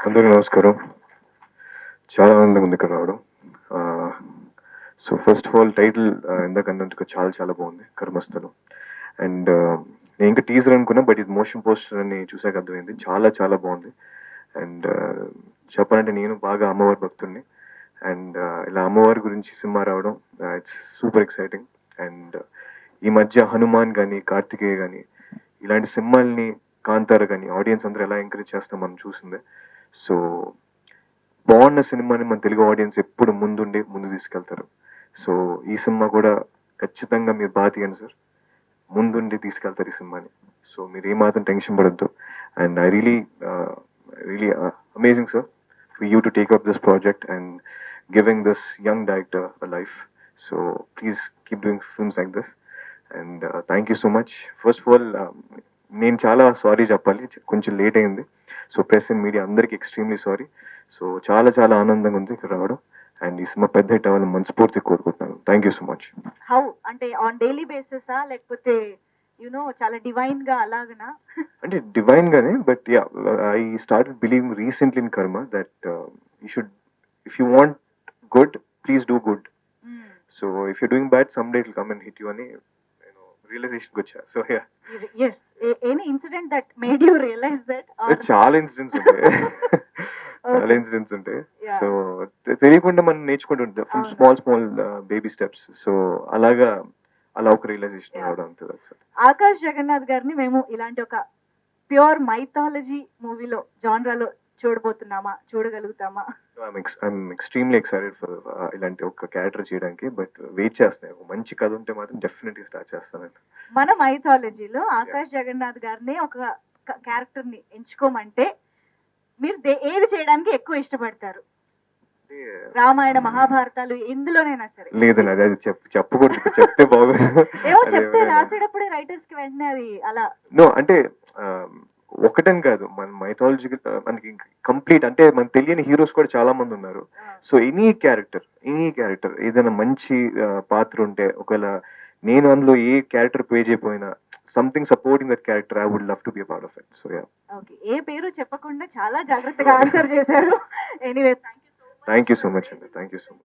అందరికీ నమస్కారం. చాలా ఆనందంగా ఉంది ఇక్కడ రావడం. So first of all title ఇందాక అన్నట్టుగా చాలా చాలా బాగుంది 'కర్మస్థలం'. అండ్ నేను ఇంకా టీజర్ అనుకున్నా, బట్ ఇది మోషన్ పోస్టర్ అని చూసాక అర్థమైంది. చాలా చాలా బాగుంది. అండ్ చెప్పాలంటే నేను బాగా అమ్మవారి భక్తుడిని. అండ్ ఇలా అమ్మవారి గురించి సినిమా రావడం ఇట్స్ సూపర్ ఎక్సైటింగ్. అండ్ ఈ మధ్య హనుమాన్ కానీ, కార్తికేయ కానీ ఇలాంటి సినిమాల్ని, కాంతార కానీ ఆడియన్స్ అందరూ ఎలా ఎంకరేజ్ చేస్తాం మనం చూసిందే. సో బాగున్న సినిమాని మన తెలుగు ఆడియన్స్ ఎప్పుడు ముందు తీసుకెళ్తారు. సో ఈ సినిమా కూడా ఖచ్చితంగా మీరు బాగా తీయండి సార్, ముందుండి తీసుకెళ్తారు ఈ సినిమాని. సో మీరు ఏమాత్రం టెన్షన్ పడద్దు. And I really amazing sir for you to take up this project and giving this young director a life. So please keep doing films like this. And thank you so much. First of all నేను చాలా sorry చెప్పాలి, కొంచెం late అయింది. So press and media అందరికీ extremely sorry. So చాలా చాలా ఆనందంగా ఉంది ఇక్కడ రావడం. అండ్ ఈ సినిమా పెద్ద హిట్ అవ్వాలని మనస్ఫూర్తి కోరుకుంటున్నాను. Thank you so much. How అంటే ఆన్ డైలీ బేసిసా లేకపోతే చాలా డివైన్ గా అలాగనా? అంటే డివైన్ గానే, but yeah I started believing recently in karma that you should, if you want good, please do good. So if you doing bad, some day it will come and hit you అని రియలైజేషన్కి వచ్చా. So yeah, yes, any incident that made you realize that, or చాలా incidents ఉంటాయి. చాలా incidents ఉంటాయి. Yeah. So తెలియకుండా మనం నేర్చుకుంటుంటాం from small baby steps. So అలా ఒక రియలైజేషన్ Yeah. రావడం అంతే. That's it. ఆకాష్ జగన్నాథ్ గారిని మేము ఇలాంటి ఒక ప్యూర్ మైథాలజీ మూవీలో జాన్రాలో చూడగలుగుతామా? ఐఎమ్ ఎక్స్ట్రీమ్లీ ఎక్సైటెడ్ ఫర్ ఇలాంటి ఒక క్యారెక్టర్ చేయడానికి. బట్ వెయిట్ చేస్తున్నాను. ఒక మంచి కథ ఉంటే మాత్రం డెఫినెట్గా స్టార్ట్ చేస్తానండి. మన మైథాలజీలో ఆకాష్ జగన్నాథ్ గారిని ఒక క్యారెక్టర్ ని ఎంచుకోమంటే మీరు ఏది చేయడానికి ఎక్కువ ఇష్టపడతారు? రామాయణ మహాభారతాలు ఎందులోనైనా సరే. లేదండి, అది చెప్పకూడదు. చెప్తే బాగోదు. ఏమో చెప్తే రాసేటప్పుడే రైటర్స్ కి వెంటనే అది అలా. నో అంటే ఒకటని కాదు, మన మైథాలజీ మనకి కంప్లీట్ అంటే మనకు తెలియని హీరోస్ కూడా చాలా మంది ఉన్నారు. సో ఎనీ క్యారెక్టర్ ఏదైనా మంచి పాత్ర ఉంటే, ఒకవేళ నేను అందులో ఏ క్యారెక్టర్ ప్లే చేయకపోయినా, something supporting that character, I would love to be a part of it. So yeah. Okay, ఏ పేరు చెప్పకుండా చాలా జాగ్రత్తగా ఆన్సర్ చేశారు. Anyways, thank you so much అండి. Thank you so much.